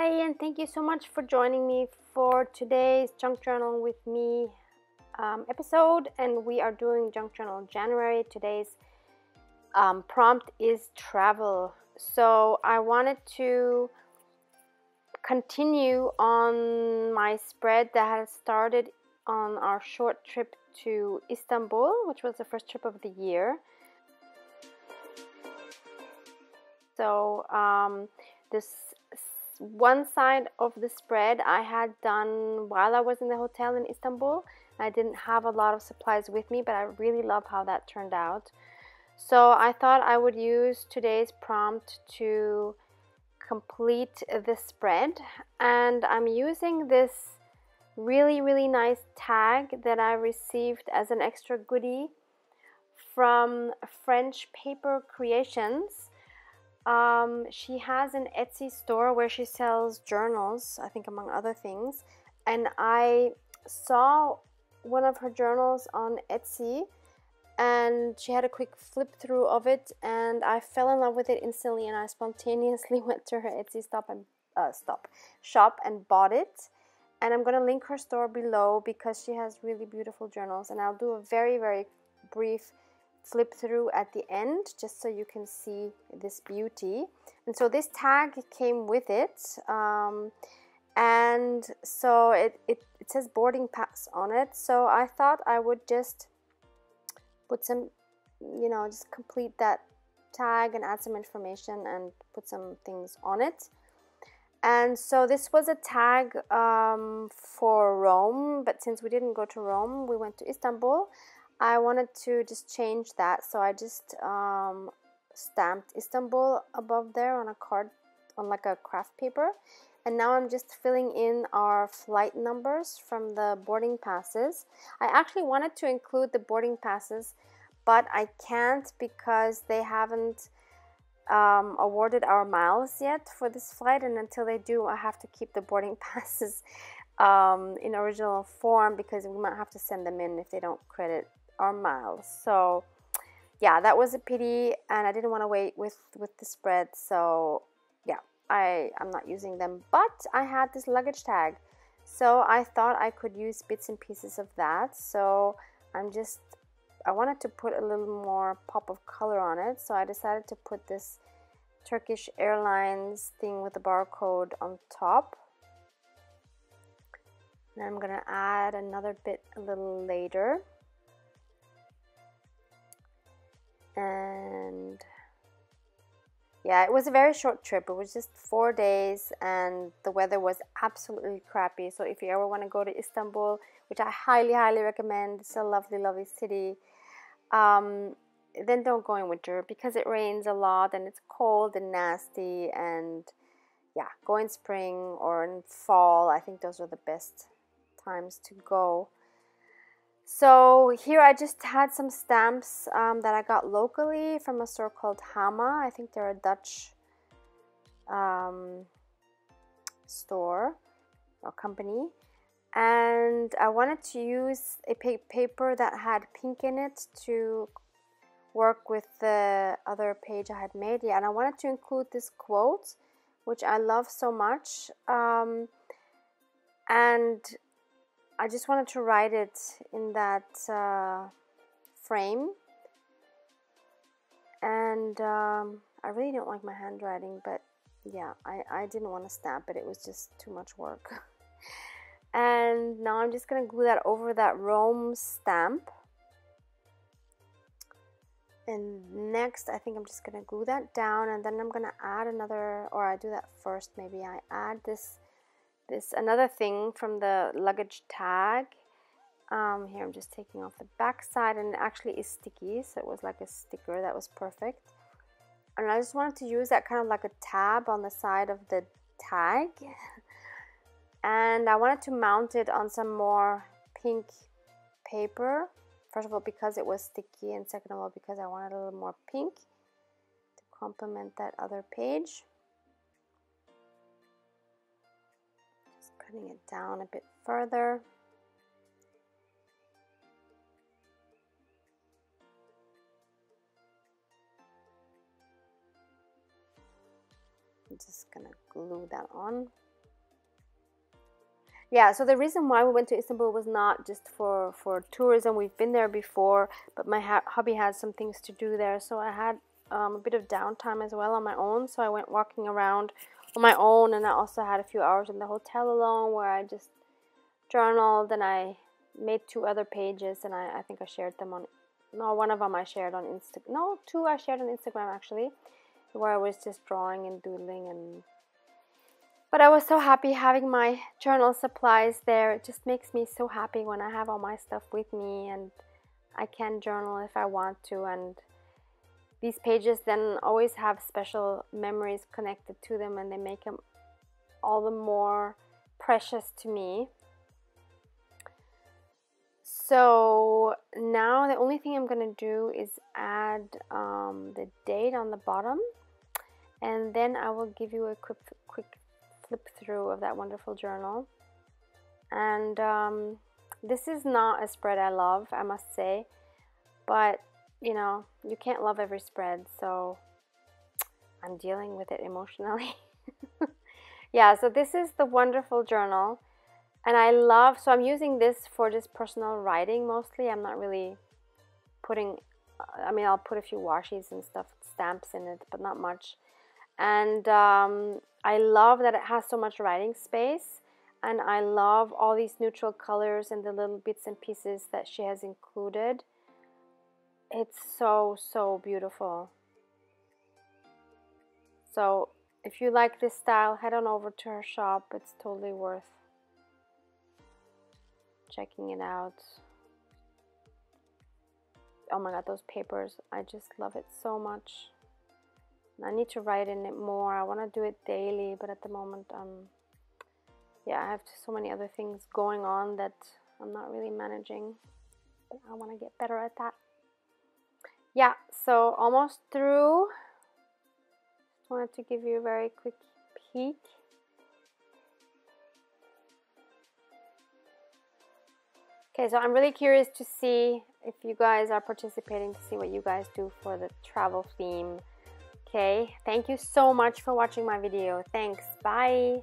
and thank you so much for joining me for today's Junk Journal with me episode. And we are doing Junk Journal January. Today's prompt is travel. So I wanted to continue on my spread that had started on our short trip to Istanbul, which was the first trip of the year. So this one side of the spread I had done while I was in the hotel in Istanbul. I didn't have a lot of supplies with me, but I really love how that turned out. So I thought I would use today's prompt to complete the spread, and I'm using this really nice tag that I received as an extra goodie from French Paper Creations. She has an Etsy store where she sells journals, I think among other things, and I saw one of her journals on Etsy, and she had a quick flip through of it, and I fell in love with it instantly, and I spontaneously went to her Etsy shop and bought it. And I'm gonna link her store below because she has really beautiful journals, and I'll do a very brief flip through at the end just so you can see this beauty. And so this tag came with it, and so it says boarding pass on it. So I thought I would just put some, just complete that tag and add some information and put some things on it. And so this was a tag for Rome, but since we didn't go to Rome, we went to Istanbul. I wanted to just change that, so I just stamped Istanbul above there on a card, on like a craft paper. And now I'm just filling in our flight numbers from the boarding passes. I actually wanted to include the boarding passes, but I can't because they haven't awarded our miles yet for this flight, and until they do, I have to keep the boarding passes in original form because we might have to send them in if they don't credit our miles. So yeah, that was a pity, and I didn't want to wait with the spread, so yeah, I'm not using them. But I had this luggage tag, so I thought I could use bits and pieces of that. So I wanted to put a little more pop of color on it, so I decided to put this Turkish Airlines thing with the barcode on top. And I'm gonna add another bit a little later. And yeah, it was a very short trip. It was just 4 days, and the weather was absolutely crappy. So if you ever want to go to Istanbul, which I highly recommend, it's a lovely city, then don't go in winter because it rains a lot and it's cold and nasty. And yeah, go in spring or in fall. I think those are the best times to go. So here I just had some stamps that I got locally from a store called Hama. I think they're a Dutch store or company. And I wanted to use a paper that had pink in it to work with the other page I had made. Yeah, and I wanted to include this quote, which I love so much. And I just wanted to write it in that frame. And I really don't like my handwriting, but yeah, I didn't want to stamp it. It was just too much work. And now I'm just going to glue that over that Rome stamp. And next, I think I'm just going to glue that down, and then I'm going to add another, or I do that first maybe. I add this another thing from the luggage tag. Here I'm just taking off the back side, and it actually is sticky, so it was like a sticker. That was perfect. And I just wanted to use that kind of like a tab on the side of the tag. And I wanted to mount it on some more pink paper. First of all, because it was sticky, and second of all, because I wanted a little more pink to complement that other page. Just cutting it down a bit further. I'm just gonna glue that on. Yeah, so the reason why we went to Istanbul was not just for tourism. We've been there before, but my hubby had some things to do there, so I had a bit of downtime as well on my own. So I went walking around on my own, and I also had a few hours in the hotel alone where I just journaled, and I made 2 other pages, and I think I shared them on, no, one of them I shared on Instagram. No, 2 I shared on Instagram actually, where I was just drawing and doodling. And but I was so happy having my journal supplies there. It just makes me so happy when I have all my stuff with me and I can journal if I want to. And these pages then always have special memories connected to them, and they make them all the more precious to me. So now the only thing I'm going to do is add the date on the bottom, and then I will give you a quick flip through of that wonderful journal. And this is not a spread I love, I must say, but you know, you can't love every spread, so I'm dealing with it emotionally. Yeah, so this is the wonderful journal, and I love, so I'm using this for just personal writing mostly. I'm not really putting, I mean, I'll put a few washes and stuff, stamps in it, but not much. And I love that it has so much writing space, and I love all these neutral colors and the little bits and pieces that she has included. It's so beautiful. So if you like this style, head on over to her shop. It's totally worth checking it out. Oh my god, those papers, I just love it so much. I need to write in it more. I want to do it daily, but at the moment, yeah, I have so many other things going on that I'm not really managing. But I want to get better at that. Yeah, so almost through. Just wanted to give you a very quick peek. Okay, so I'm really curious to see if you guys are participating, to see what you guys do for the travel theme. Okay, thank you so much for watching my video. Thanks, bye.